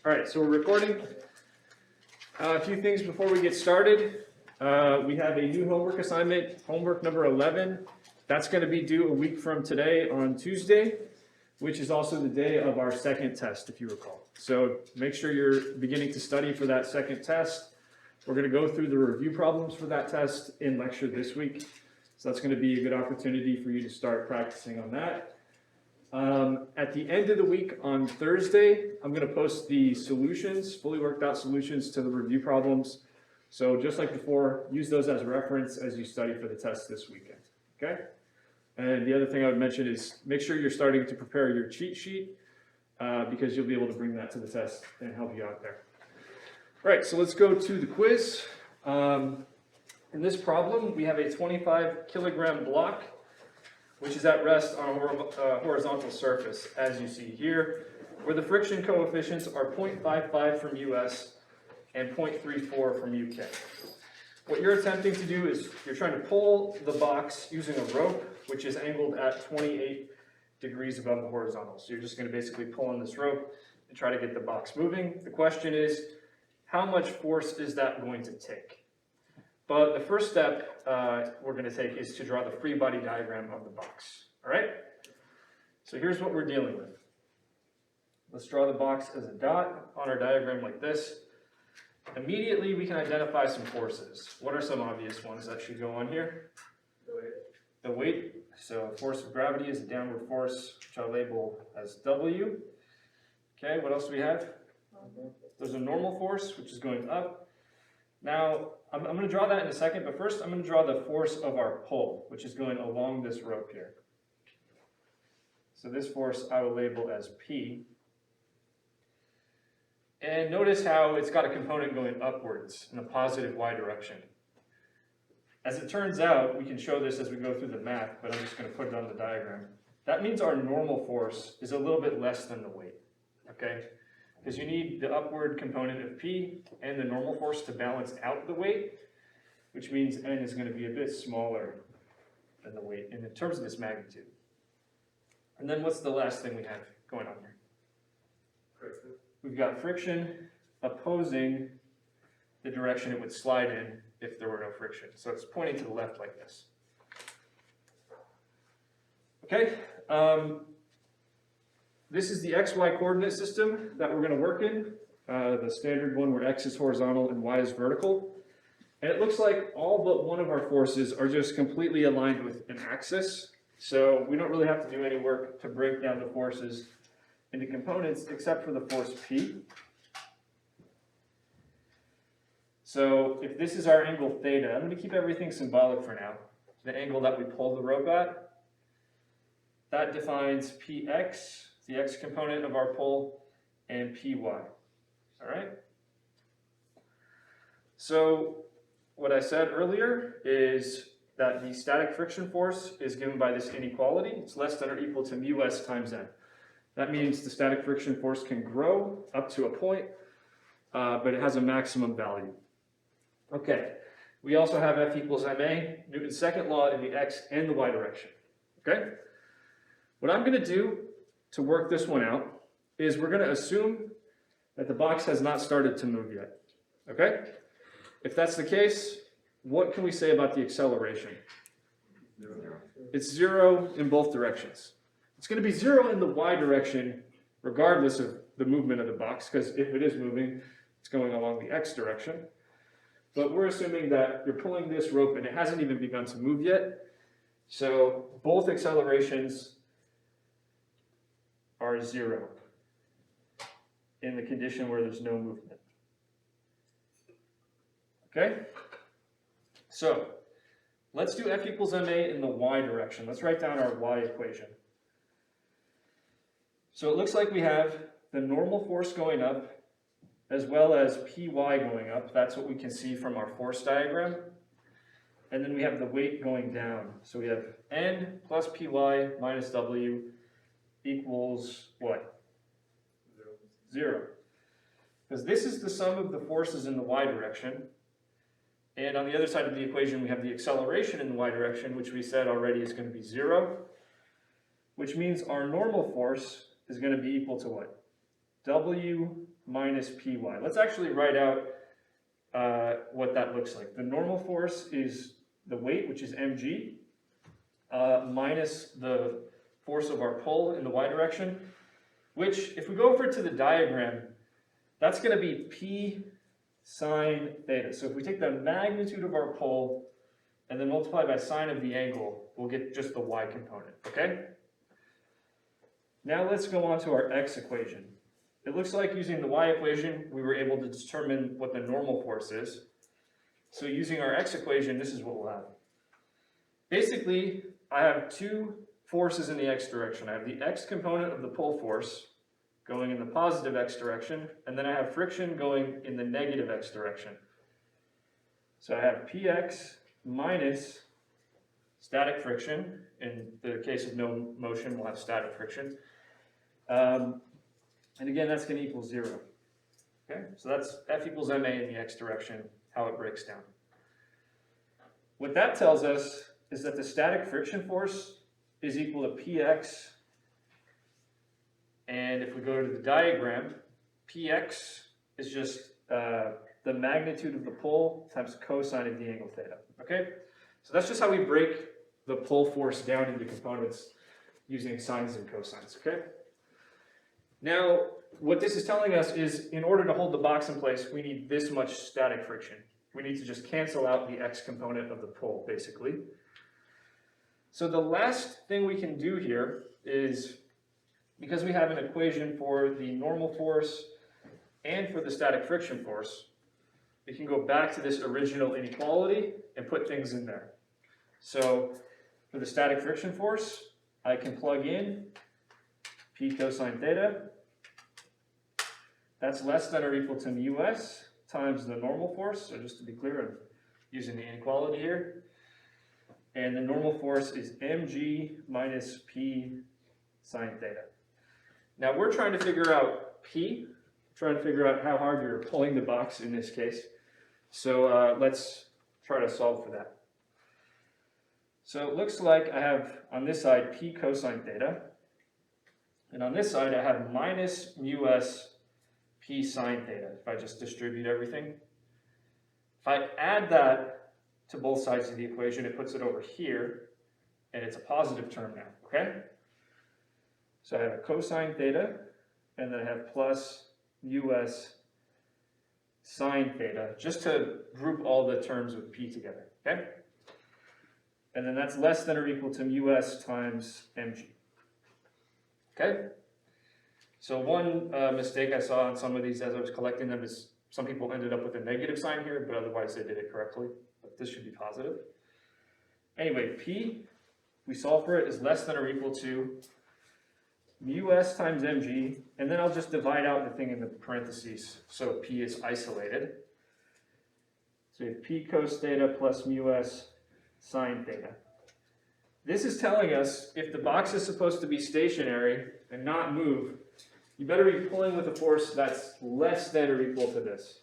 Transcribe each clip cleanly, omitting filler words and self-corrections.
All right, so we're recording. A few things before we get started. We have a new homework assignment, homework number 11. That's going to be due a week from today on Tuesday, which is also the day of our second test, if you recall. So make sure you're beginning to study for that second test. We're going to go through the review problems for that test in lecture this week. So that's going to be a good opportunity for you to start practicing on that. At the end of the week on Thursday, I'm going to post the solutions, fully worked out solutions to the review problems. So just like before, use those as a reference as you study for the test this weekend, okay? And the other thing I would mention is make sure you're starting to prepare your cheat sheet because you'll be able to bring that to the test and help you out there. All right, so let's go to the quiz. In this problem, we have a 25 kilogram block which is at rest on a horizontal surface, as you see here, where the friction coefficients are 0.55 from US and 0.34 from UK. What you're attempting to do is you're trying to pull the box using a rope, which is angled at 28 degrees above the horizontal. So you're just going to basically pull on this rope and try to get the box moving. The question is, how much force is that going to take? But the first step we're going to take is to draw the free body diagram of the box. All right? So here's what we're dealing with. Let's draw the box as a dot on our diagram like this. Immediately we can identify some forces. What are some obvious ones that should go on here? The weight. So force of gravity is a downward force, which I'll label as W. Okay, what else do we have? There's a normal force, which is going up. Now, I'm going to draw that in a second, but first I'm going to draw the force of our pull, which is going along this rope here. So this force I will label as P. And notice how it's got a component going upwards in a positive y direction. As it turns out, we can show this as we go through the math, but I'm just going to put it on the diagram. That means our normal force is a little bit less than the weight, okay? Because you need the upward component of P and the normal force to balance out the weight, which means N is going to be a bit smaller than the weight in terms of this magnitude. And then what's the last thing we have going on here? Friction. We've got friction opposing the direction it would slide in if there were no friction. So it's pointing to the left like this. Okay. This is the XY coordinate system that we're going to work in, the standard one where X is horizontal and Y is vertical. And it looks like all but one of our forces are just completely aligned with an axis. So we don't really have to do any work to break down the forces into components except for the force P. So if this is our angle theta, I'm going to keep everything symbolic for now. The angle that we pull the rope at, that defines Px, the x component of our pull, and Py. All right? So what I said earlier is that the static friction force is given by this inequality. It's less than or equal to mu s times n. That means the static friction force can grow up to a point, but it has a maximum value. Okay, we also have F equals ma, Newton's second law in the x and the y direction. Okay? What I'm going to do to work this one out is we're going to assume that the box has not started to move yet. Okay? If that's the case, what can we say about the acceleration? Zero. It's zero in both directions. It's going to be zero in the y direction regardless of the movement of the box, because if it is moving, it's going along the x direction. But we're assuming that you're pulling this rope and it hasn't even begun to move yet. So both accelerations are zero in the condition where there's no movement. Okay? So let's do F equals ma in the y direction. Let's write down our y equation. So it looks like we have the normal force going up as well as Py going up. That's what we can see from our force diagram. And then we have the weight going down. So we have N plus Py minus W equals what? Zero. Because this is the sum of the forces in the y direction. And on the other side of the equation, we have the acceleration in the y direction, which we said already is going to be zero, which means our normal force is going to be equal to what? W minus Py. Let's actually write out what that looks like. The normal force is the weight, which is mg, minus the force of our pull in the y direction, which, if we go over to the diagram, that's going to be P sine theta. So if we take the magnitude of our pull and then multiply by sine of the angle, we'll get just the y component, okay? Now let's go on to our x equation. It looks like using the y equation, we were able to determine what the normal force is. So using our x equation, this is what we'll have. Basically, I have two forces in the x direction. I have the x component of the pull force going in the positive x direction, and then I have friction going in the negative x direction. So I have px minus static friction. In the case of no motion, we'll have static friction. And again, that's going to equal 0. Okay, so that's F equals ma in the x direction, how it breaks down. What that tells us is that the static friction force is equal to px, and if we go to the diagram, px is just the magnitude of the pull times cosine of the angle theta. Okay, so that's just how we break the pull force down into components using sines and cosines. Okay. Now, what this is telling us is, in order to hold the box in place, we need this much static friction. We need to just cancel out the x component of the pull, basically. So the last thing we can do here is, because we have an equation for the normal force and for the static friction force, we can go back to this original inequality and put things in there. So for the static friction force, I can plug in P cosine theta. That's less than or equal to mus times the normal force. So just to be clear, I'm using the inequality here. And the normal force is mg minus P sine theta. Now we're trying to figure out P, trying to figure out how hard you're pulling the box in this case. So let's try to solve for that. So it looks like I have on this side P cosine theta, and on this side I have minus mus P sine theta, if I just distribute everything. If I add that to both sides of the equation, it puts it over here, and it's a positive term now, okay? So I have a cosine theta, and then I have plus mus sine theta, just to group all the terms with P together, okay? And then that's less than or equal to mus times mg, okay? So one mistake I saw on some of these as I was collecting them is some people ended up with a negative sign here, but otherwise they did it correctly. But this should be positive. Anyway, P, we solve for it, is less than or equal to mus times mg, and then I'll just divide out the thing in the parentheses so P is isolated. So we have P cos theta plus mus sine theta. This is telling us if the box is supposed to be stationary and not move, you better be pulling with a force that's less than or equal to this.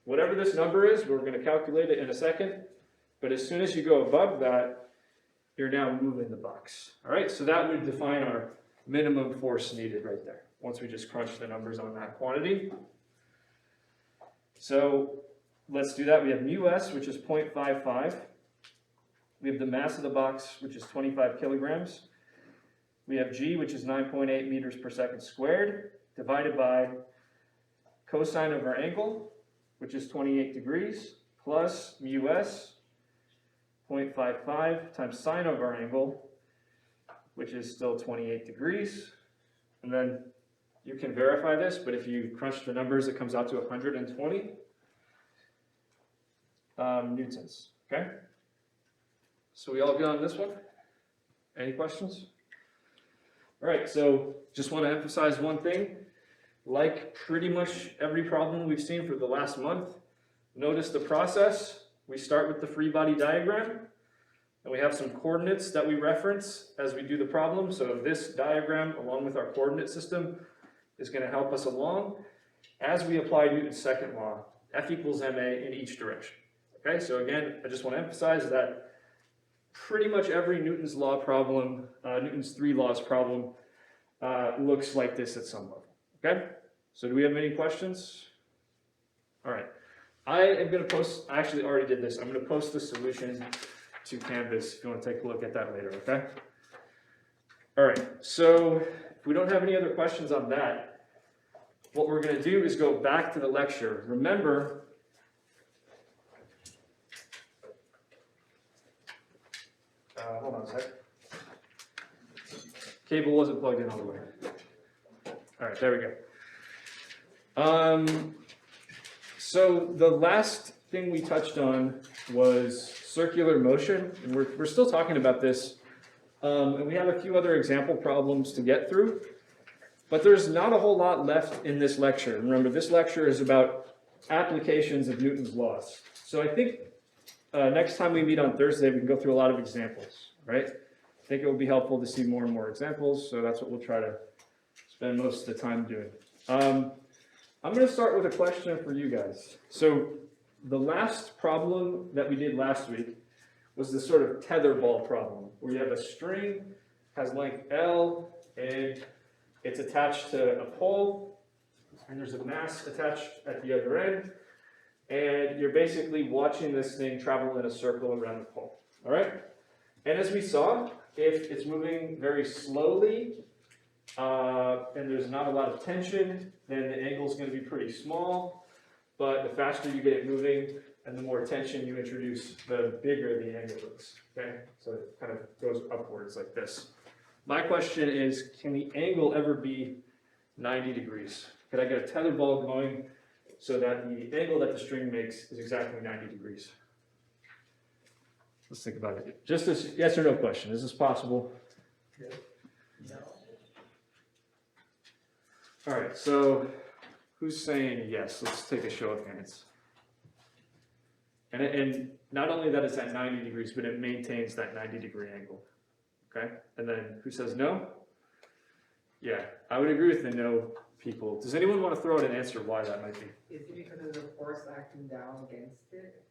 Whatever this number is, we're going to calculate it in a second, but as soon as you go above that, you're now moving the box. All right, so that would define our minimum force needed right there, once we just crunch the numbers on that quantity. So let's do that. We have mus, which is 0.55. We have the mass of the box, which is 25 kilograms. We have g, which is 9.8 meters per second squared, divided by cosine of our angle, which is 28 degrees, plus mus, 0.55, times sine of our angle, which is still 28 degrees. And then you can verify this, but if you crunch the numbers, it comes out to 120 newtons, okay? So we all good on this one? Any questions? All right, so just want to emphasize one thing. Like pretty much every problem we've seen for the last month, notice the process. We start with the free body diagram, and we have some coordinates that we reference as we do the problem. So this diagram, along with our coordinate system, is going to help us along as we apply Newton's second law, F equals ma in each direction. Okay, so again, I just want to emphasize that pretty much every Newton's law problem, Newton's three laws problem, looks like this at some level, okay? So do we have any questions? All right. I am going to post, I actually already did this. I'm going to post the solution to Canvas if you want to take a look at that later, okay? All right, so if we don't have any other questions on that, what we're going to do is go back to the lecture. Remember, hold on a sec. Cable wasn't plugged in all the way. All right, there we go. So the last thing we touched on was circular motion, and we're still talking about this, and we have a few other example problems to get through, but there's not a whole lot left in this lecture. Remember, this lecture is about applications of Newton's laws. So I think next time we meet on Thursday, we can go through a lot of examples, right? I think it will be helpful to see more and more examples, so that's what we'll try to spend most of the time doing. I'm going to start with a question for you guys. So the last problem that we did last week was this sort of tether ball problem, where you have a string, has length L, and it's attached to a pole, and there's a mass attached at the other end, and you're basically watching this thing travel in a circle around the pole, all right? And as we saw, if it's moving very slowly, and there's not a lot of tension, then the angle is going to be pretty small, but the faster you get it moving and the more tension you introduce, the bigger the angle is, okay? So it kind of goes upwards like this. My question is, can the angle ever be 90 degrees? Could I get a tether ball going so that the angle that the string makes is exactly 90 degrees? Let's think about it. Just a yes or no question. Is this possible? Yeah. No. All right, so who's saying yes? Let's take a show of hands. And not only that it's at 90 degrees, but it maintains that 90-degree angle, okay? And then who says no? Yeah, I would agree with the no people. Does anyone want to throw out an answer why that might be? Is it because of the force acting down against it,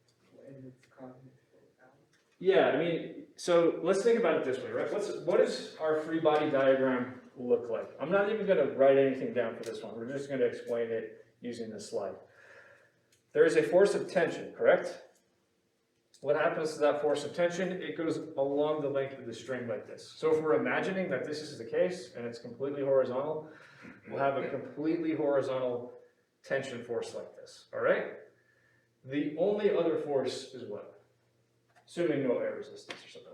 and it's causing it to go down? Yeah, I mean, so let's think about it this way, right? What does our free body diagram look like? I'm not even going to write anything down for this one. We're just going to explain it using this slide. There is a force of tension, correct? What happens to that force of tension? It goes along the length of the string like this. So if we're imagining that this is the case and it's completely horizontal, we'll have a completely horizontal tension force like this, all right? The only other force is what? Assuming no air resistance or something.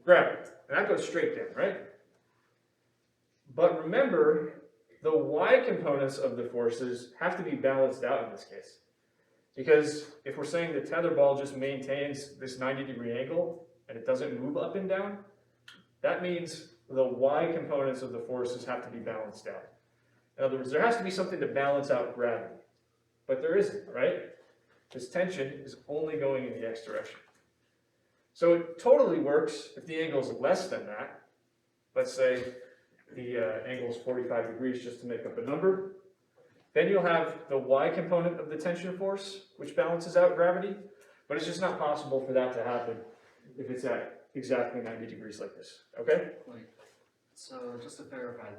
Gravity. And that goes straight down, right? But remember, the y components of the forces have to be balanced out in this case. Because if we're saying the tether ball just maintains this 90-degree angle and it doesn't move up and down, that means the y components of the forces have to be balanced out. In other words, there has to be something to balance out gravity. But there isn't, right? This tension is only going in the x direction. So it totally works if the angle is less than that. Let's say the angle is 45 degrees just to make up a number. Then you'll have the y component of the tension force, which balances out gravity, but it's just not possible for that to happen if it's at exactly 90 degrees like this, okay? So just to verify,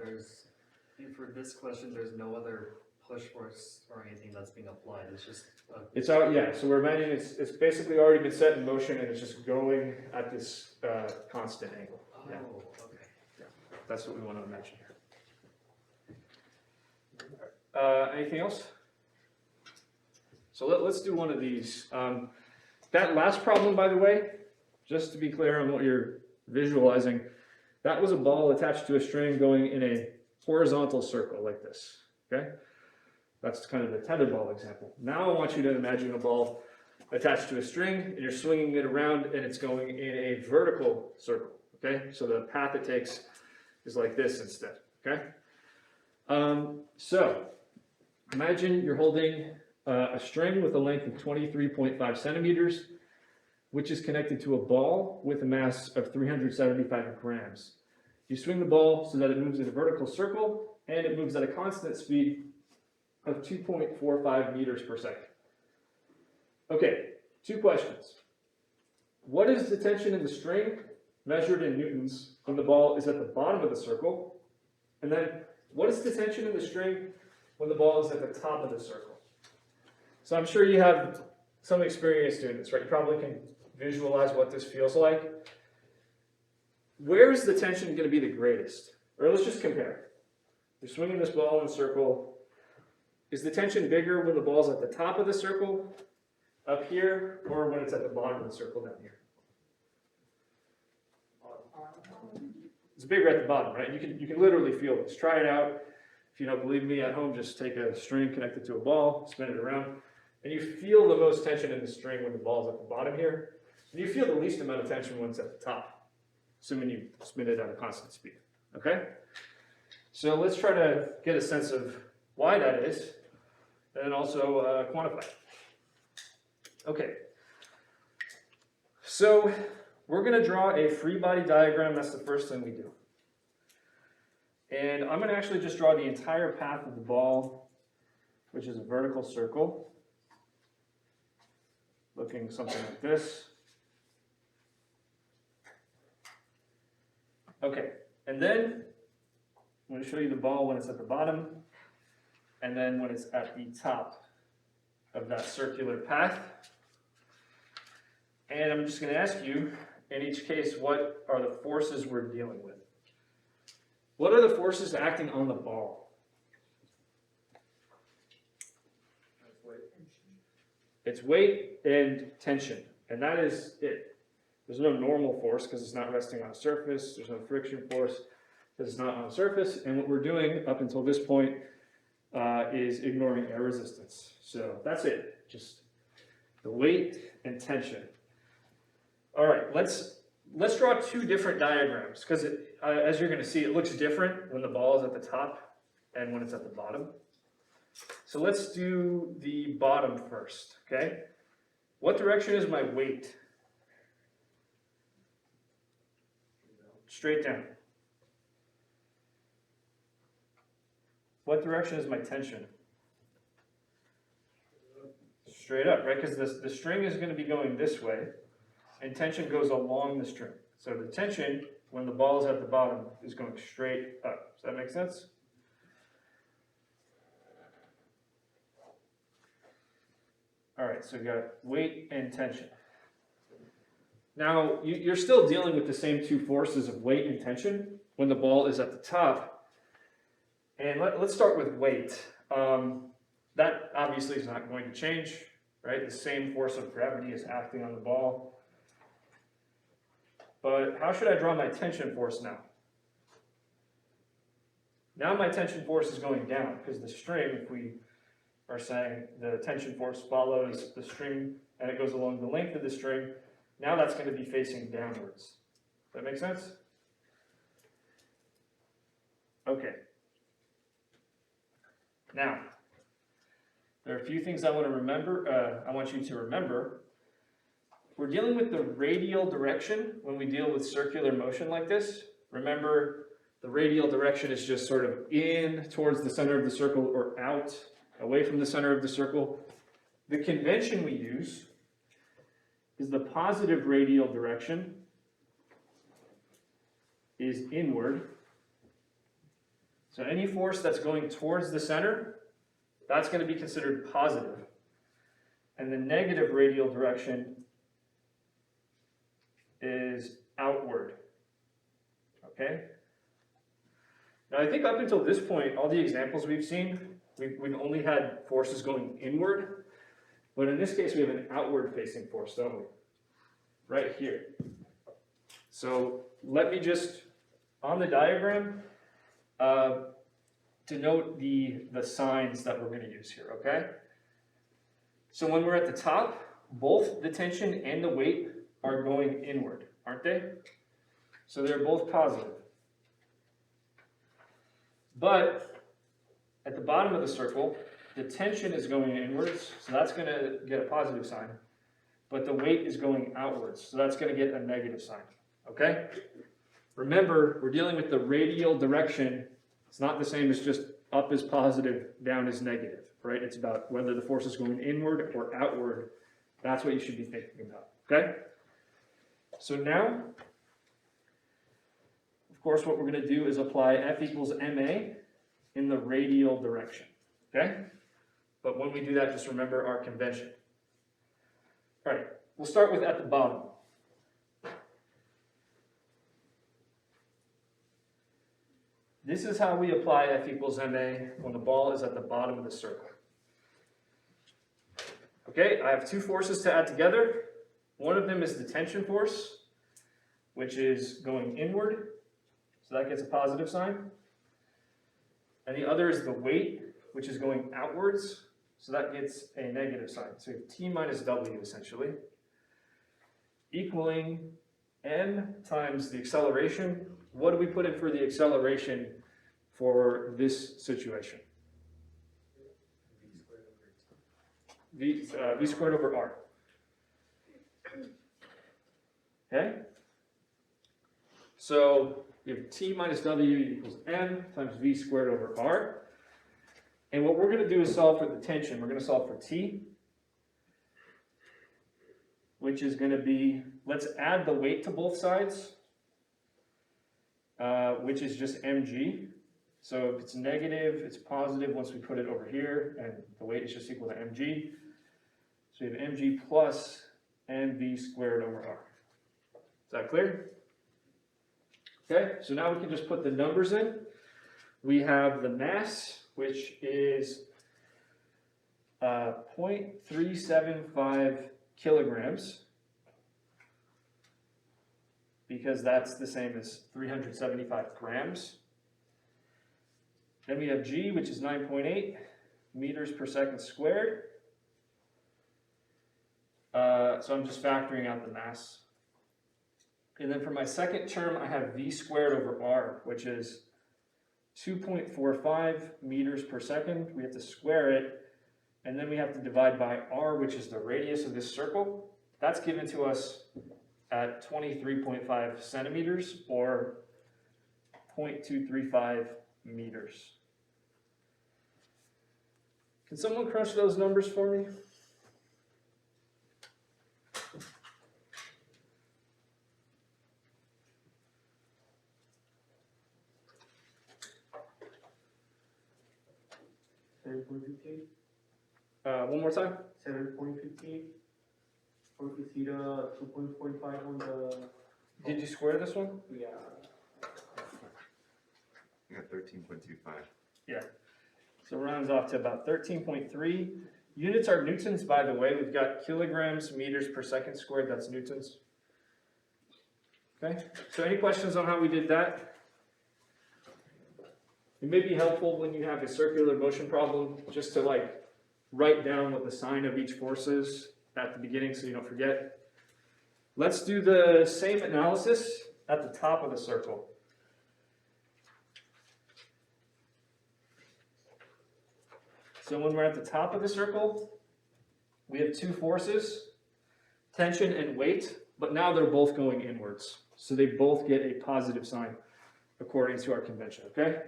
for this question, there's no other push force or anything that's being applied, it's just... It's out, yeah, so we're imagining it's basically already been set in motion and it's just going at this constant angle. Oh, Yeah. okay. Yeah. That's what we want to imagine here. Anything else? So let's do one of these. That last problem, by the way, just to be clear on what you're visualizing, that was a ball attached to a string going in a horizontal circle like this, okay? That's kind of the tether ball example. Now I want you to imagine a ball attached to a string and you're swinging it around and it's going in a vertical circle, okay? So the path it takes is like this instead, okay? So imagine you're holding a string with a length of 23.5 centimeters, which is connected to a ball with a mass of 375 grams. You swing the ball so that it moves in a vertical circle, and it moves at a constant speed of 2.45 meters per second. Okay, two questions. What is the tension in the string measured in newtons when the ball is at the bottom of the circle? And then what is the tension in the string when the ball is at the top of the circle? So I'm sure you have some experience doing this, right? You probably can visualize what this feels like. Where is the tension going to be the greatest? Or let's just compare. You're swinging this ball in a circle. Is the tension bigger when the ball's at the top of the circle, up here, or when it's at the bottom of the circle down here? It's bigger at the bottom, right? You can literally feel this. Try it out. If you don't believe me at home, just take a string, connect it to a ball, spin it around, and you feel the most tension in the string when the ball's at the bottom here. And you feel the least amount of tension when it's at the top, assuming you spin it at a constant speed, okay? So let's try to get a sense of why that is, and also quantify it. Okay, so we're going to draw a free body diagram. That's the first thing we do. And I'm going to actually just draw the entire path of the ball, which is a vertical circle, looking something like this. Okay, and then I'm going to show you the ball when it's at the bottom, and then when it's at the top of that circular path. And I'm just going to ask you, in each case, what are the forces we're dealing with? What are the forces acting on the ball? It's weight and tension, and that is it. There's no normal force because it's not resting on a surface. There's no friction force because it's not on a surface. And what we're doing up until this point is ignoring air resistance. So that's it, just the weight and tension. All right, let's draw two different diagrams because as you're going to see, it looks different when the ball is at the top and when it's at the bottom. So let's do the bottom first, okay? What direction is my weight? Straight down. What direction is my tension? Straight up, right? Because the string is going to be going this way, and tension goes along the string. So the tension, when the ball is at the bottom, is going straight up. Does that make sense? All right, so we got weight and tension. Now, you're still dealing with the same two forces of weight and tension when the ball is at the top. And let's start with weight. That obviously is not going to change, right? The same force of gravity is acting on the ball. But how should I draw my tension force now? Now my tension force is going down because the string, if we are saying the tension force follows the string and it goes along the length of the string, now that's going to be facing downwards. Does that make sense? Okay. Now, there are a few things I want to remember. I want you to remember. We're dealing with the radial direction when we deal with circular motion like this. Remember, the radial direction is just sort of in towards the center of the circle or out, away from the center of the circle. The convention we use is the positive radial direction is inward. So any force that's going towards the center, that's going to be considered positive. And the negative radial direction is outward. Okay? Now I think up until this point, all the examples we've seen, we've only had forces going inward. But in this case, we have an outward facing force, don't we? Right here. So let me just, on the diagram, denote the signs that we're going to use here, okay? So when we're at the top, both the tension and the weight are going inward, aren't they? So they're both positive. But at the bottom of the circle, the tension is going inwards, so that's going to get a positive sign. But the weight is going outwards, so that's going to get a negative sign, okay? Remember, we're dealing with the radial direction. It's not the same as just up is positive, down is negative, right? It's about whether the force is going inward or outward. That's what you should be thinking about, okay? So now, of course, what we're going to do is apply F equals ma in the radial direction, okay? But when we do that, just remember our convention. All right, we'll start with at the bottom. This is how we apply F equals ma when the ball is at the bottom of the circle. Okay, I have two forces to add together. One of them is the tension force, which is going inward, so that gets a positive sign. And the other is the weight, which is going outwards, so that gets a negative sign. So you have T minus W, essentially, equaling m times the acceleration. What do we put in for the acceleration for this situation? V squared over r. Okay? So we have T minus W equals m times V squared over r. And what we're going to do is solve for the tension. We're going to solve for T, which is going to be, let's add the weight to both sides, which is just mg. So if it's negative, it's positive once we put it over here, and the weight is just equal to mg. So we have mg plus mv squared over r. Is that clear? Okay, so now we can just put the numbers in. We have the mass, which is 0.375 kilograms, because that's the same as 375 grams. Then we have G, which is 9.8 meters per second squared. So I'm just factoring out the mass. And then for my second term, I have V squared over R, which is 2.45 meters per second. We have to square it, and then we have to divide by R, which is the radius of this circle. That's given to us at 23.5 centimeters, or 0.235 meters. Can someone crunch those numbers for me? One more time. 7.15. Or if you see the 2.45 on the. Did you square this one? Yeah. I got 13.25. So it rounds off to about 13.3. Units are newtons, by the way. We've got kilograms, meters per second squared. That's newtons. Okay. So any questions on how we did that? It may be helpful when you have a circular motion problem just to like write down what the sign of each force is at the beginning so you don't forget. Let's do the same analysis at the top of the circle. So when we're at the top of the circle, we have two forces, tension and weight, but now they're both going inwards. So they both get a positive sign according to our convention, okay?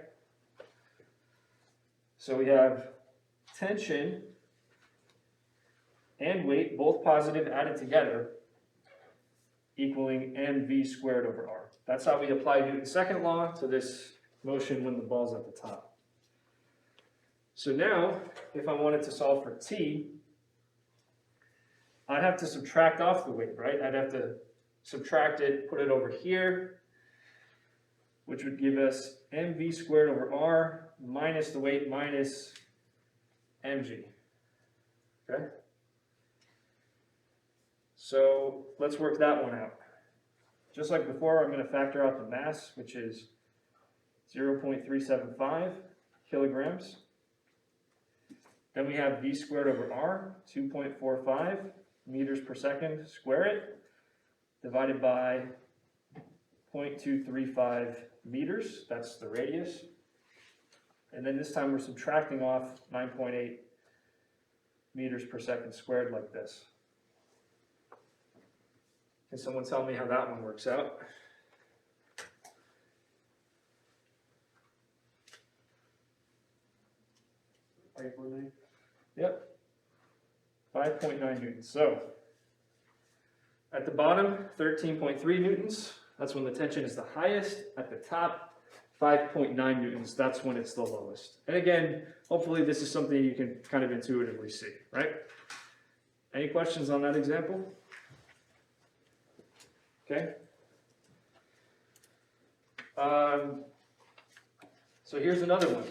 So we have tension and weight, both positive, added together, equaling mv squared over r. That's how we apply Newton's second law to this motion when the ball's at the top. So now, if I wanted to solve for t, I'd have to subtract off the weight, right? I'd have to subtract it, put it over here, which would give us mv squared over r minus the weight minus mg, okay? So let's work that one out. Just like before, I'm going to factor out the mass, which is 0.375 kilograms. Then we have v squared over r, 2.45 meters per second, square it, divided by 0.235 meters, that's the radius. And then this time we're subtracting off 9.8 meters per second squared like this. Can someone tell me how that one works out? Yep, 5.9 newtons. So at the bottom, 13.3 newtons. That's when the tension is the highest. At the top, 5.9 newtons, that's when it's the lowest. And again, hopefully this is something you can kind of intuitively see, right? Any questions on that example? Okay. So here's another one,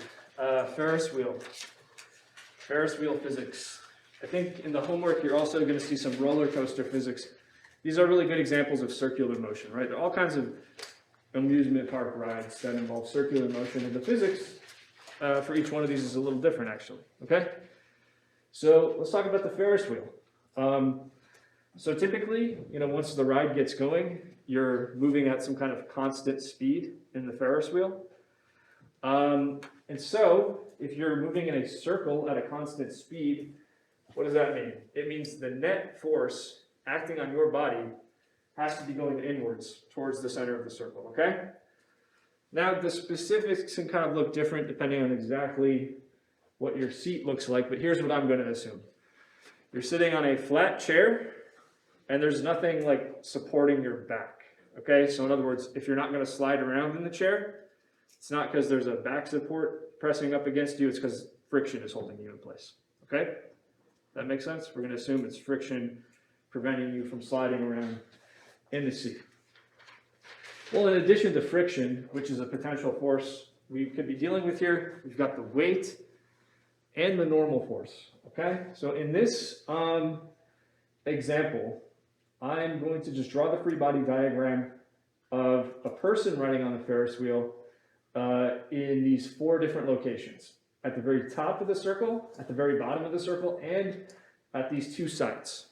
Ferris wheel. Ferris wheel physics. I think in the homework you're also going to see some roller coaster physics. These are really good examples of circular motion, right? There are all kinds of amusement park rides that involve circular motion, and the physics for each one of these is a little different actually, okay? So let's talk about the Ferris wheel. So typically, once the ride gets going, you're moving at some kind of constant speed in the Ferris wheel. And so if you're moving in a circle at a constant speed, what does that mean? It means the net force acting on your body has to be going inwards towards the center of the circle, okay? Now the specifics can kind of look different depending on exactly what your seat looks like, but here's what I'm going to assume. You're sitting on a flat chair and there's nothing like supporting your back, okay? So in other words, if you're not going to slide around in the chair, it's not because there's a back support pressing up against you, it's because friction is holding you in place, okay? That makes sense? We're going to assume it's friction preventing you from sliding around in the seat. Well, in addition to friction, which is a potential force we could be dealing with here, we've got the weight and the normal force, okay? So in this example, I'm going to just draw the free body diagram of a person riding on a Ferris wheel in these 4 different locations. At the very top of the circle, at the very bottom of the circle, and at these 2 sides.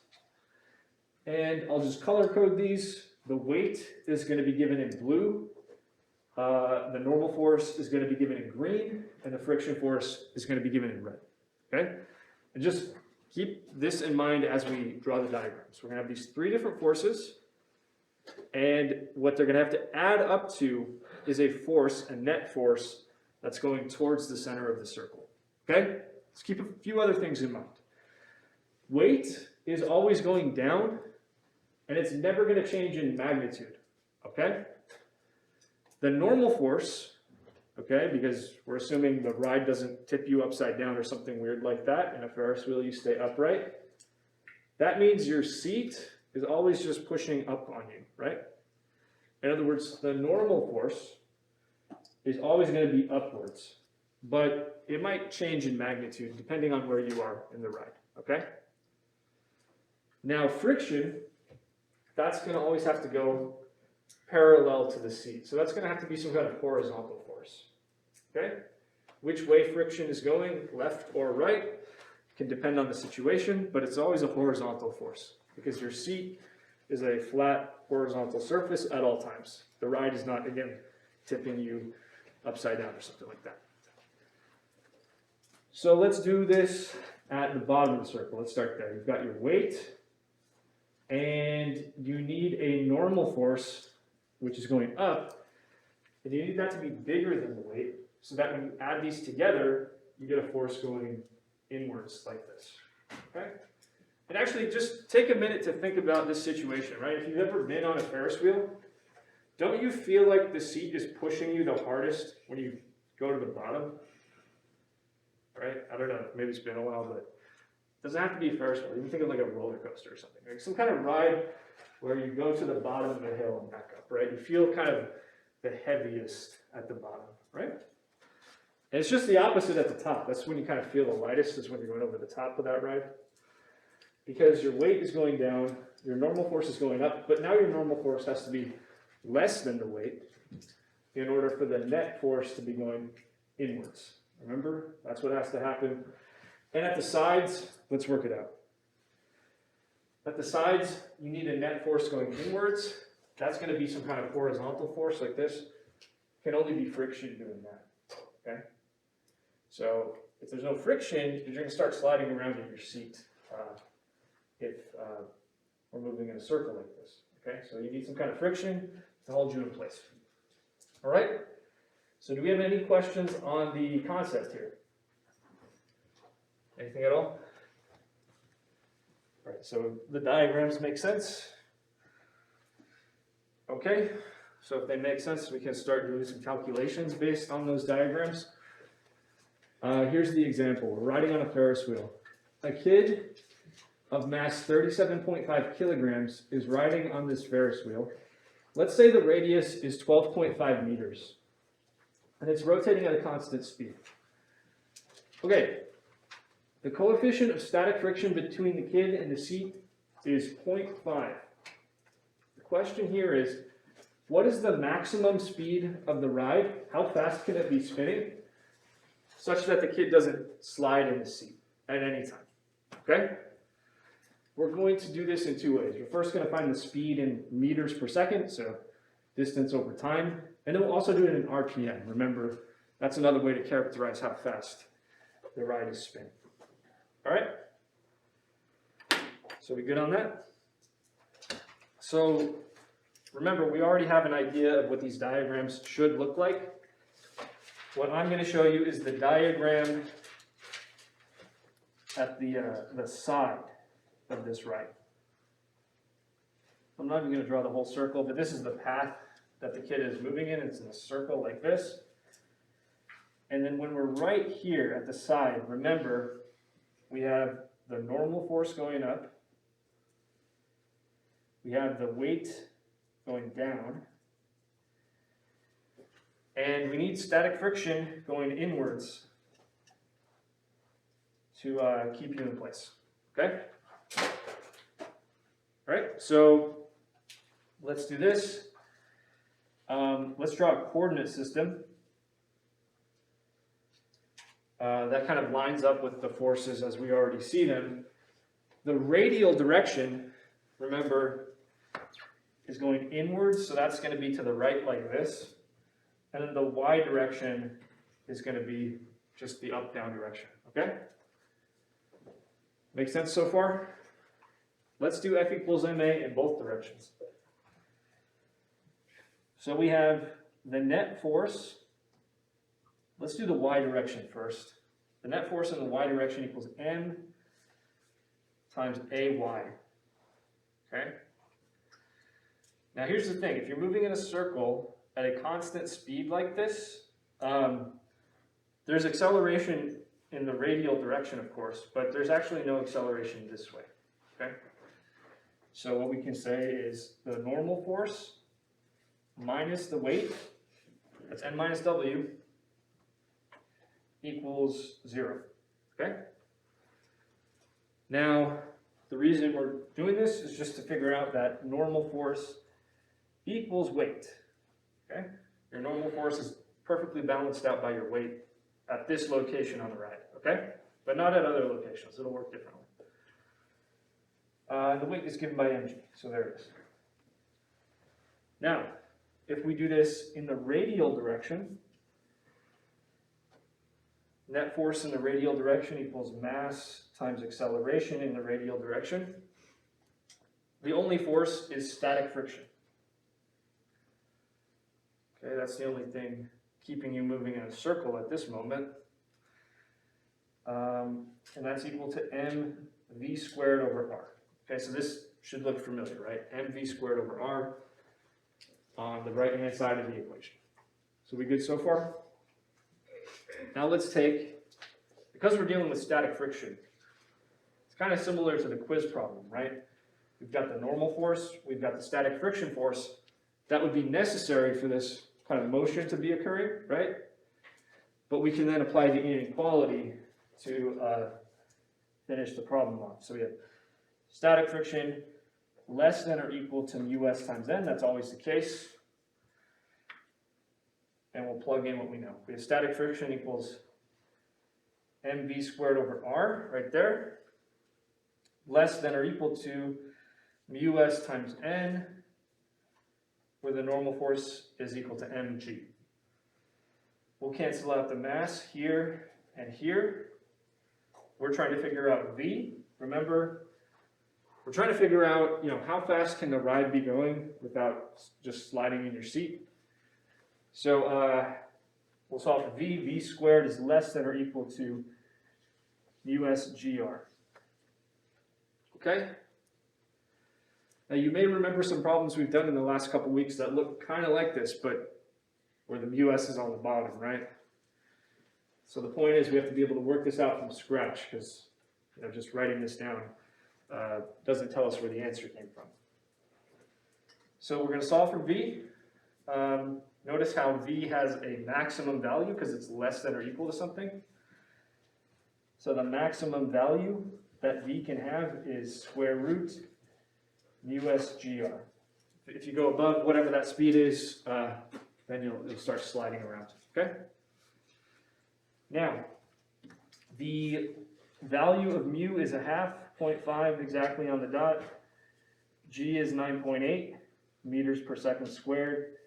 And I'll just color code these. The weight is going to be given in blue. The normal force is going to be given in green, and the friction force is going to be given in red. Okay? And just keep this in mind as we draw the diagrams. We're going to have these 3 different forces, and what they're going to have to add up to is a force, a net force, that's going towards the center of the circle. Okay? Let's keep a few other things in mind. Weight is always going down, and it's never going to change in magnitude. Okay? The normal force, okay, because we're assuming the ride doesn't tip you upside down or something weird like that. In a Ferris wheel, you stay upright. That means your seat is always just pushing up on you, right? In other words, the normal force is always going to be upwards, but it might change in magnitude depending on where you are in the ride, okay? Now friction, that's going to always have to go parallel to the seat. So that's going to have to be some kind of horizontal force, okay? Which way friction is going, left or right, can depend on the situation, but it's always a horizontal force because your seat is a flat horizontal surface at all times. The ride is not, again, tipping you upside down or something like that. So let's do this at the bottom of the circle. Let's start there. You've got your weight, and you need a normal force, which is going up, and you need that to be bigger than the weight, so that when you add these together, you get a force going inwards like this, okay? And actually, just take a minute to think about this situation, right? If you've ever been on a Ferris wheel, don't you feel like the seat is pushing you the hardest when you go to the bottom? Right? I don't know, maybe it's been a while, but it doesn't have to be a Ferris wheel. Even think of like a roller coaster or something. Like some kind of ride where you go to the bottom of a hill and back up, right? You feel kind of the heaviest at the bottom, right? And it's just the opposite at the top. That's when you kind of feel the lightest, is when you're going over the top of that ride. Because your weight is going down, your normal force is going up, but now your normal force has to be less than the weight in order for the net force to be going inwards. Remember, that's what has to happen. And at the sides, let's work it out. At the sides, you need a net force going inwards. That's going to be some kind of horizontal force like this. It can only be friction doing that, okay? So if there's no friction, you're going to start sliding around in your seat if we're moving in a circle like this, okay? So you need some kind of friction to hold you in place. All right? So do we have any questions on the concept here? Anything at all? All right, so the diagrams make sense. Okay, So if they make sense, we can start doing some calculations based on those diagrams. Here's the example. We're riding on a Ferris wheel. A kid of mass 37.5 kilograms is riding on this Ferris wheel. Let's say the radius is 12.5 meters, and it's rotating at a constant speed. Okay, the coefficient of static friction between the kid and the seat is 0.5. The question here is, what is the maximum speed of the ride? How fast can it be spinning such that the kid doesn't slide in the seat at any time? Okay? We're going to do this in two ways. We're first going to find the speed in meters per second, so distance over time, and then we'll also do it in RPM. Remember, that's another way to characterize how fast the ride is spinning. All right? So we good on that? So remember, we already have an idea of what these diagrams should look like. What I'm going to show you is the diagram at the side of this ride. I'm not even going to draw the whole circle, but this is the path that the kid is moving in. It's in a circle like this. And then when we're right here at the side, remember, we have the normal force going up. We have the weight going down. And we need static friction going inwards to keep you in place. Okay? All right, so let's do this. Let's draw a coordinate system. That kind of lines up with the forces as we already see them. The radial direction, remember, is going inwards, so that's going to be to the right like this. And then the y direction is going to be just the up-down direction, okay? Make sense so far? Let's do F equals ma in both directions. So we have the net force. Let's do the y direction first. The net force in the y direction equals m times ay. Okay? Now here's the thing. If you're moving in a circle at a constant speed like this, there's acceleration in the radial direction, of course, but there's actually no acceleration this way. Okay? So what we can say is the normal force minus the weight, that's n minus w, equals 0. Okay? Now, the reason we're doing this is just to figure out that normal force equals weight. Okay? Your normal force is perfectly balanced out by your weight at this location on the ride. Okay? But not at other locations. It'll work differently. The weight is given by mg, so there it is. Now, if we do this in the radial direction, net force in the radial direction equals mass times acceleration in the radial direction. The only force is static friction. Okay, that's the only thing keeping you moving in a circle at this moment. And that's equal to mv squared over r. Okay, so this should look familiar, right? mv squared over r on the right-hand side of the equation. So we good so far? Now let's take, because we're dealing with static friction, it's kind of similar to the quiz problem, right? We've got the normal force, we've got the static friction force. That would be necessary for this kind of motion to be occurring, right? But we can then apply the inequality to finish the problem off. So we have static friction less than or equal to us times n. That's always the case. And we'll plug in what we know. We have static friction equals mv squared over r, right there, less than or equal to us times n, where the normal force is equal to mg. We'll cancel out the mass here and here. We're trying to figure out v. Remember, we're trying to figure out, how fast can the ride be going without just sliding in your seat. So we'll solve for v. V squared is less than or equal to us gr. Okay? Now, you may remember some problems we've done in the last couple weeks that look kind of like this, but where the US is on the bottom, right? So the point is we have to be able to work this out from scratch because, just writing this down doesn't tell us where the answer came from. So we're going to solve for V. Notice how V has a maximum value because it's less than or equal to something. So the maximum value that V can have is square root mu SGR. If you go above whatever that speed is, then you'll start sliding around, okay? Now, the value of mu is 1/2, 0.5 exactly on the dot. G is 9.8 meters per second squared.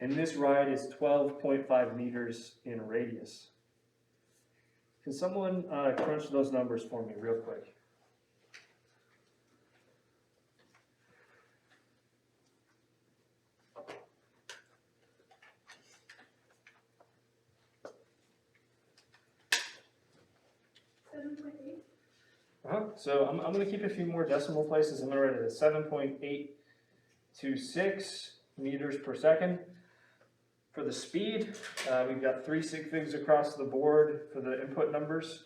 And this ride is 12.5 meters in radius. Can someone crunch those numbers for me real quick? So I'm going to keep a few more decimal places. I'm going to write it as 7.826 meters per second. For the speed, we've got 3 sig figs across the board for the input numbers.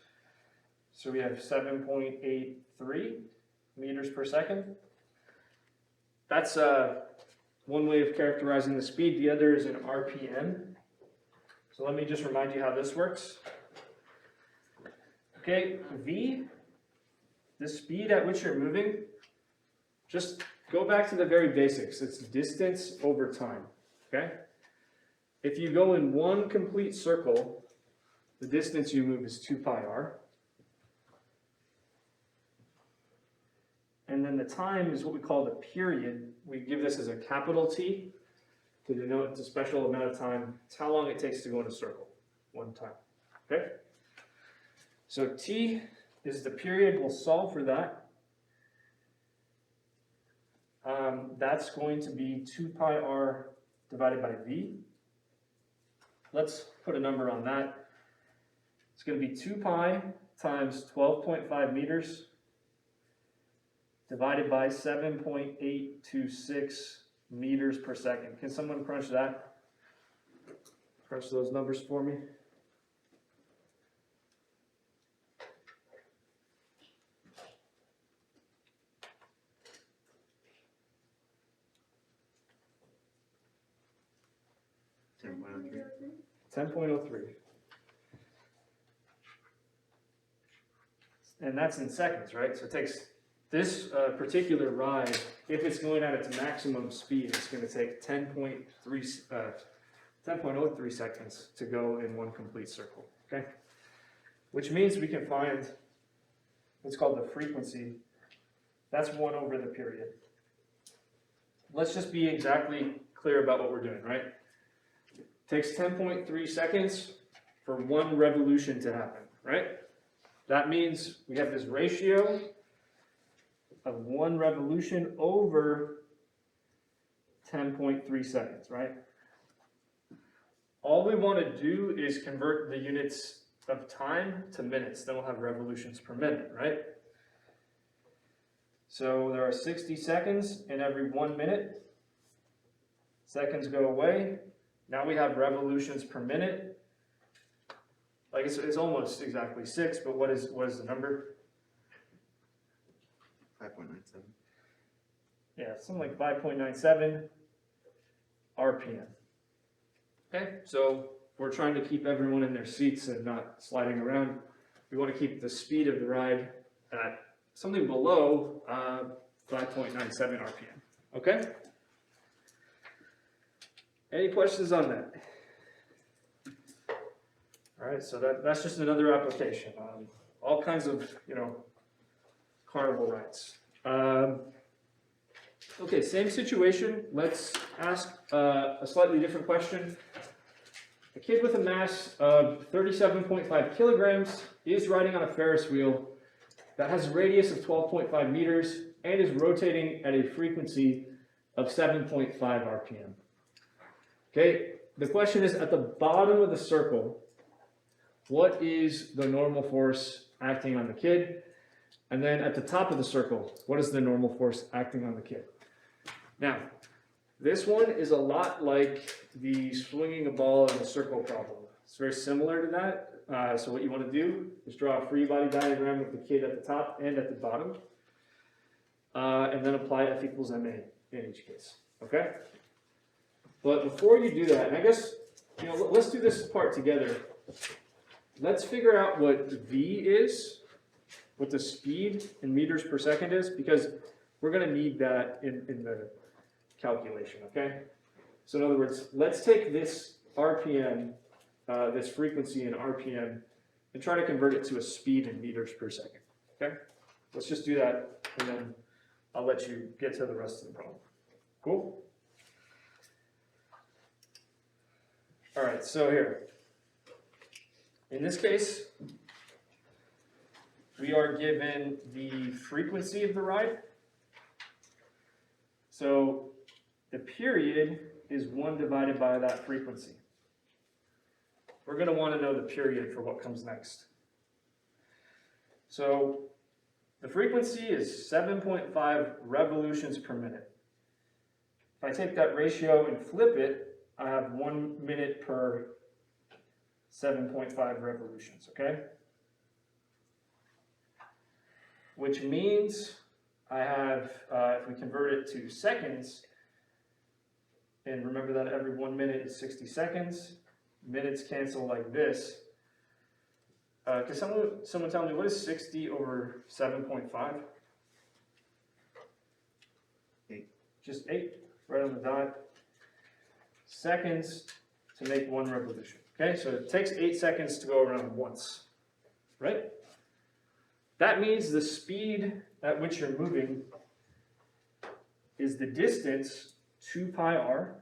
So we have 7.83 meters per second. That's one way of characterizing the speed. The other is in RPM. So let me just remind you how this works. Okay, V, the speed at which you're moving, just go back to the very basics. It's distance over time, okay? If you go in one complete circle, the distance you move is 2 pi r. And then the time is what we call the period. We give this as a capital T to denote the special amount of time. It's how long it takes to go in a circle, one time, okay? So T is the period. We'll solve for that. That's going to be 2 pi r divided by V. Let's put a number on that. It's going to be 2 pi times 12.5 meters divided by 7.826 meters per second. Can someone crunch that? Crunch those numbers for me. $10.03. 10.03. And that's in seconds, right? So it takes this particular ride, if it's going at its maximum speed, it's going to take 10.03 seconds to go in one complete circle, okay? Which means we can find what's called the frequency. That's 1 over the period. Let's just be exactly clear about what we're doing, right? Takes 10.3 seconds for 1 revolution to happen, right? That means we have this ratio of 1 revolution over 10.3 seconds, right? All we want to do is convert the units of time to minutes. Then we'll have revolutions per minute, right? So there are 60 seconds in every 1 minute. Seconds go away. Now we have revolutions per minute. Like it's almost exactly 6, but what is the number? 5.97. Yeah, something like 5.97 RPM. Okay, so we're trying to keep everyone in their seats and not sliding around. We want to keep the speed of the ride at something below 5.97 RPM. Okay? Any questions on that? All right, so that's just another application. All kinds of, carnival rides. Okay, same situation. Let's ask a slightly different question. A kid with a mass of 37.5 kilograms is riding on a Ferris wheel that has a radius of 12.5 meters and is rotating at a frequency of 7.5 RPM. Okay, the question is at the bottom of the circle, what is the normal force acting on the kid? And then at the top of the circle, what is the normal force acting on the kid? Now, this one is a lot like the swinging a ball in a circle problem. It's very similar to that. So what you want to do is draw a free body diagram with the kid at the top and at the bottom. And then apply F equals MA in each case, okay? But before you do that, and I guess, let's do this part together. Let's figure out what V is, what the speed in meters per second is, because we're gonna need that in the calculation, okay? So in other words, let's take this RPM, this frequency in RPM, and try to convert it to a speed in meters per second, okay? Let's just do that, and then I'll let you get to the rest of the problem. Cool? All right, so here. In this case, we are given the frequency of the ride. So the period is 1 divided by that frequency. We're going to want to know the period for what comes next. So the frequency is 7.5 revolutions per minute. If I take that ratio and flip it, I have 1 minute per 7.5 revolutions, okay? Which means I have, if we convert it to seconds, and remember that every 1 minute is 60 seconds, minutes cancel like this. Can someone tell me what is 60 over 7.5? 8. Just 8, right on the dot. Seconds to make 1 revolution. Okay, so it takes 8 seconds to go around once, right? That means the speed at which you're moving is the distance 2 pi r.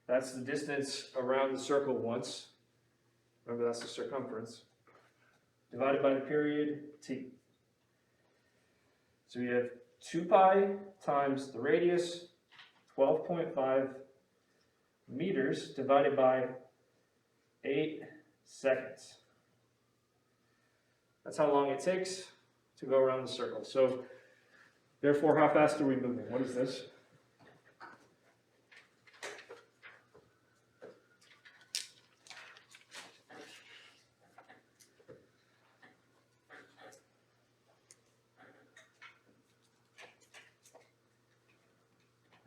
That's the distance around the circle once. Remember, that's the circumference. Divided by the period t. So we have 2 pi times the radius, 12.5 meters, divided by 8 seconds. That's how long it takes to go around the circle. So, therefore, how fast are we moving? What is this?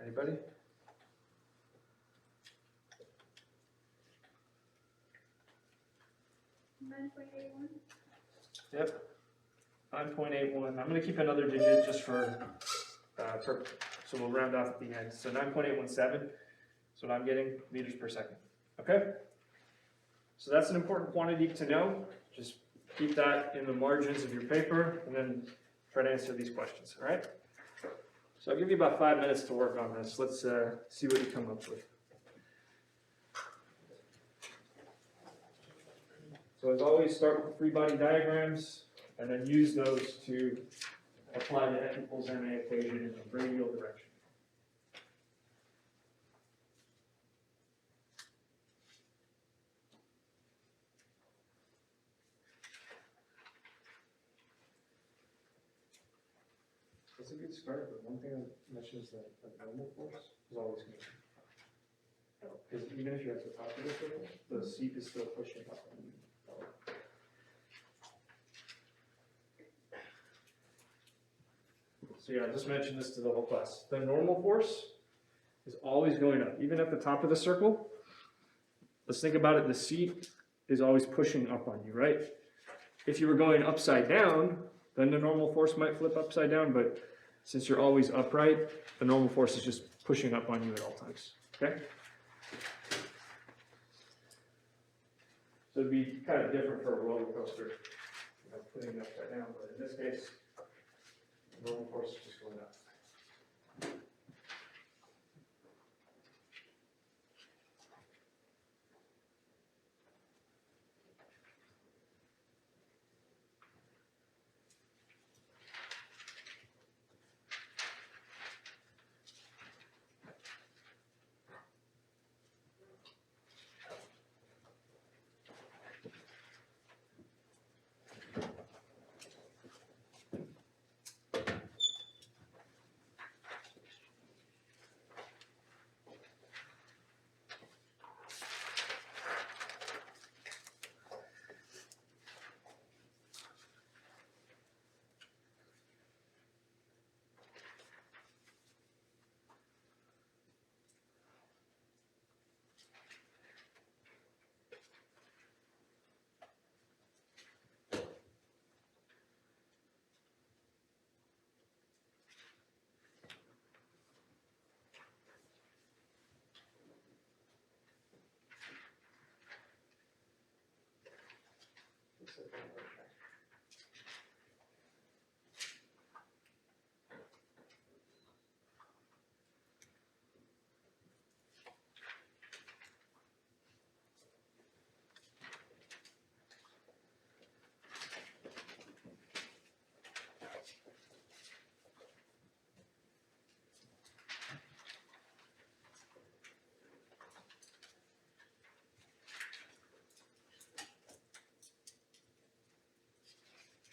Anybody? Yep, 9.81. I'm going to keep another digit just for, so we'll round off at the end. So 9.817 is what I'm getting, meters per second. Okay? So that's an important quantity to know. Just keep that in the margins of your paper and then try to answer these questions, all right? So I'll give you about 5 minutes to work on this. Let's see what you come up with. So as always, start with free body diagrams and then use those to apply the F equals MA equation in the radial direction. That's a good start, but one thing I mentioned is that the normal force is always going to be, because even if you're at the top of the circle, the seat is still pushing up. So yeah, I just mentioned this to the whole class. The normal force is always going up, even at the top of the circle. Let's think about it, the seat is always pushing up on you, right? If you were going upside down, then the normal force might flip upside down, but since you're always upright, the normal force is just pushing up on you at all times, okay? So it'd be kind of different for a roller coaster, putting it upside down, but in this case, the normal force is just going up.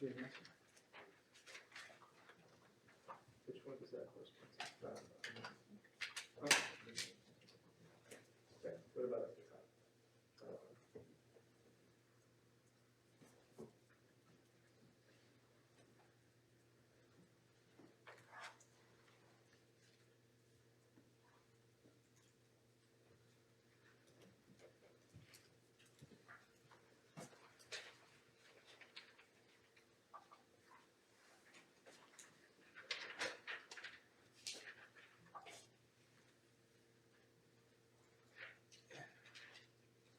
Which one does that correspond to? Okay, what about at the top?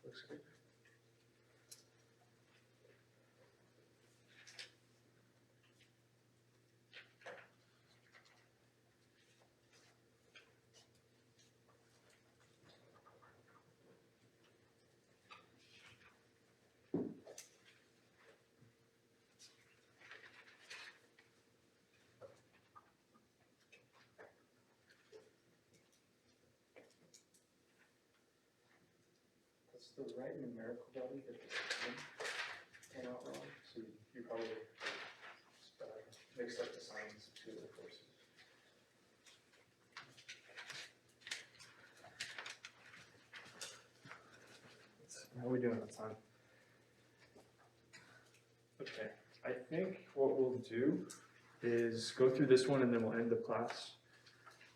Looks good. That's the right numerical value that came out wrong, so you probably mixed up the signs to the forces. How are we doing on time? Okay, I think what we'll do is go through this one and then we'll end the class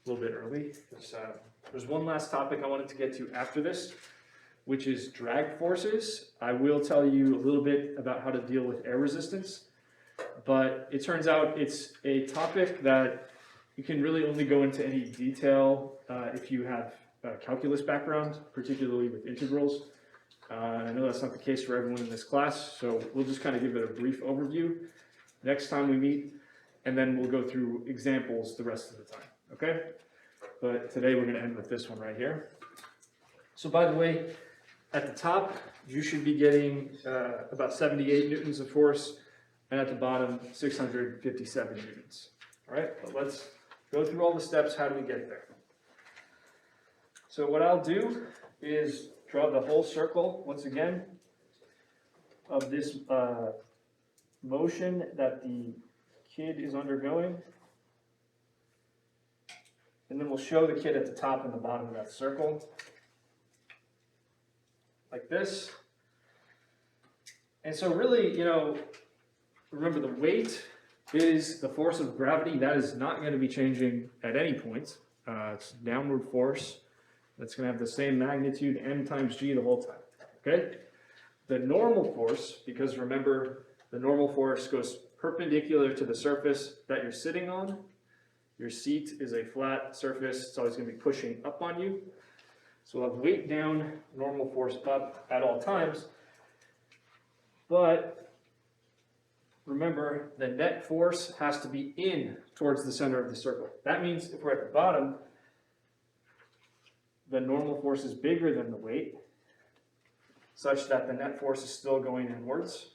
a little bit early. There's one last topic I wanted to get to after this, which is drag forces. I will tell you a little bit about how to deal with air resistance, but it turns out it's a topic that you can really only go into any detail if you have a calculus background, particularly with integrals. I know that's not the case for everyone in this class, so we'll just kind of give it a brief overview next time we meet, and then we'll go through examples the rest of the time, okay? But today we're going to end with this one right here. So by the way, at the top, you should be getting about 78 newtons of force, and at the bottom, 657 newtons. All right, but let's go through all the steps. How do we get there? So what I'll do is draw the whole circle, once again, of this motion that the kid is undergoing. And then we'll show the kid at the top and the bottom of that circle, like this. And so really, you know, remember the weight is the force of gravity. That is not going to be changing at any point. It's downward force. That's going to have the same magnitude, m times g, the whole time, okay? The normal force, because remember, the normal force goes perpendicular to the surface that you're sitting on. Your seat is a flat surface. It's always going to be pushing up on you. So we'll have weight down, normal force up at all times. But remember, the net force has to be in towards the center of the circle. That means if we're at the bottom, the normal force is bigger than the weight, such that the net force is still going inwards.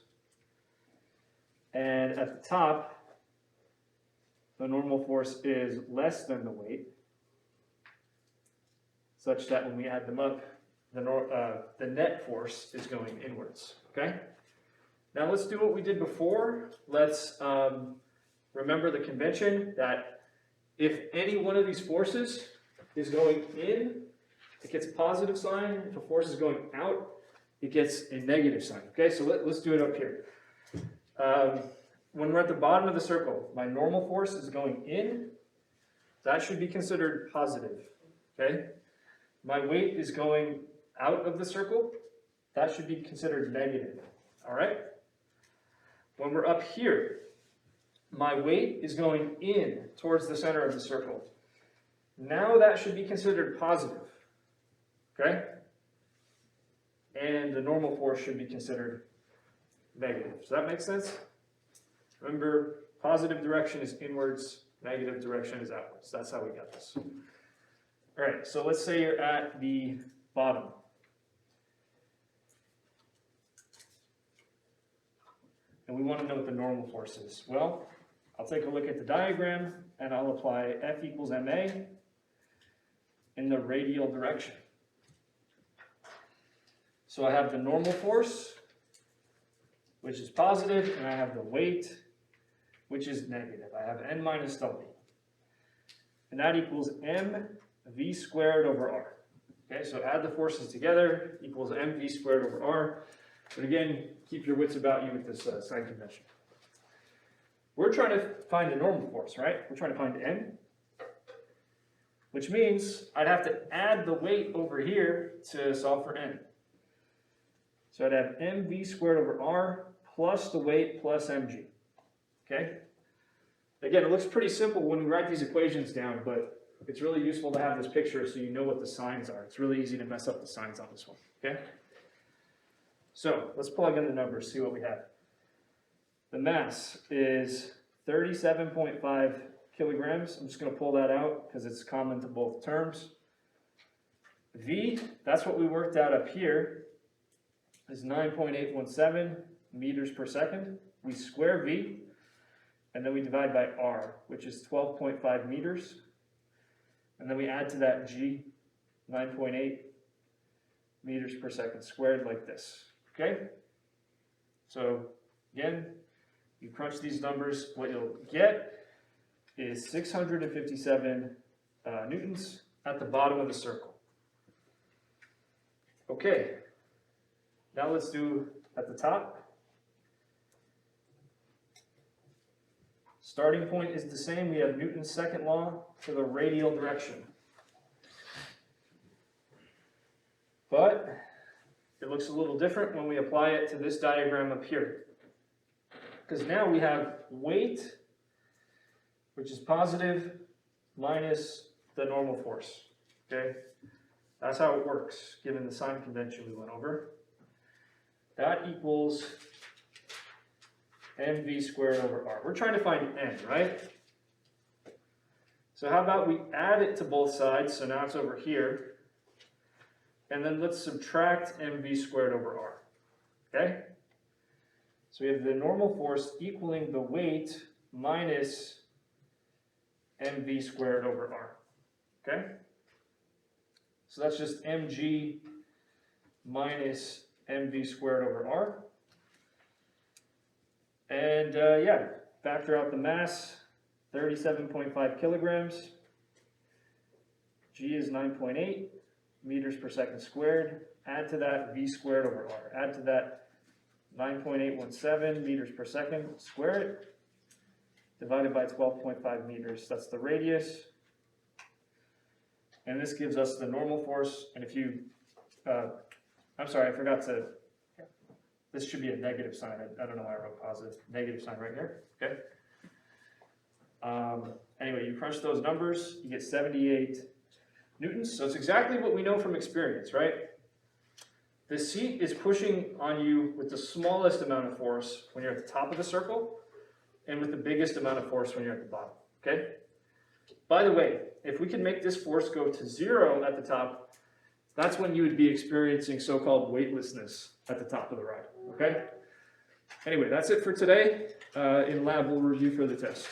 And at the top, the normal force is less than the weight, such that when we add them up, the net force is going inwards, okay? Now let's do what we did before. Let's remember the convention that if any one of these forces is going in, it gets a positive sign. If a force is going out, it gets a negative sign. Okay, so let's do it up here. When we're at the bottom of the circle, my normal force is going in. That should be considered positive. Okay, my weight is going out of the circle. That should be considered negative. All right. When we're up here, my weight is going in towards the center of the circle. Now that should be considered positive. Okay? And the normal force should be considered negative. Does that make sense? Remember, positive direction is inwards, negative direction is outwards. That's how we got this. All right, so let's say you're at the bottom. And we want to know what the normal force is. Well, I'll take a look at the diagram and I'll apply F equals ma in the radial direction. So I have the normal force, which is positive, and I have the weight, which is negative. I have n minus w. And that equals mv squared over r. Okay, so add the forces together, equals mv squared over r. But again, keep your wits about you with this sign convention. We're trying to find the normal force, right? We're trying to find n, which means I'd have to add the weight over here to solve for n. So I'd have mv squared over r plus the weight plus mg. Okay? Again, it looks pretty simple when we write these equations down, but it's really useful to have this picture so you know what the signs are. It's really easy to mess up the signs on this one. Okay? So let's plug in the numbers, see what we have. The mass is 37.5 kilograms. I'm just going to pull that out because it's common to both terms. V, that's what we worked out up here, is 9.817 meters per second. We square V, and then we divide by R, which is 12.5 meters. And then we add to that G, 9.8 meters per second squared like this. Okay? So, again, you crunch these numbers, what you'll get is 657 newtons at the bottom of the circle. Okay, now let's do at the top. Starting point is the same. We have Newton's second law for the radial direction. But it looks a little different when we apply it to this diagram up here. Because now we have weight, which is positive, minus the normal force. Okay? That's how it works, given the sign convention we went over. That equals mv squared over r. We're trying to find n, right? So how about we add it to both sides, so now it's over here, and then let's subtract mv squared over r, okay? So we have the normal force equaling the weight minus mv squared over r, okay? So that's just mg minus mv squared over r. And yeah, factor out the mass, 37.5 kilograms. G is 9.8 meters per second squared. Add to that v squared over r. Add to that 9.817 meters per second, square it, divided by 12.5 meters. That's the radius. And this gives us the normal force. And if you, I'm sorry, I forgot to, this should be a negative sign. I don't know why I wrote positive. Negative sign right here, okay? Anyway, you crunch those numbers, you get 78 newtons. So it's exactly what we know from experience, right? The seat is pushing on you with the smallest amount of force when you're at the top of the circle, and with the biggest amount of force when you're at the bottom, okay? By the way, if we can make this force go to 0 at the top, that's when you would be experiencing so-called weightlessness at the top of the ride, okay? Anyway, that's it for today. In lab, we'll review for the test.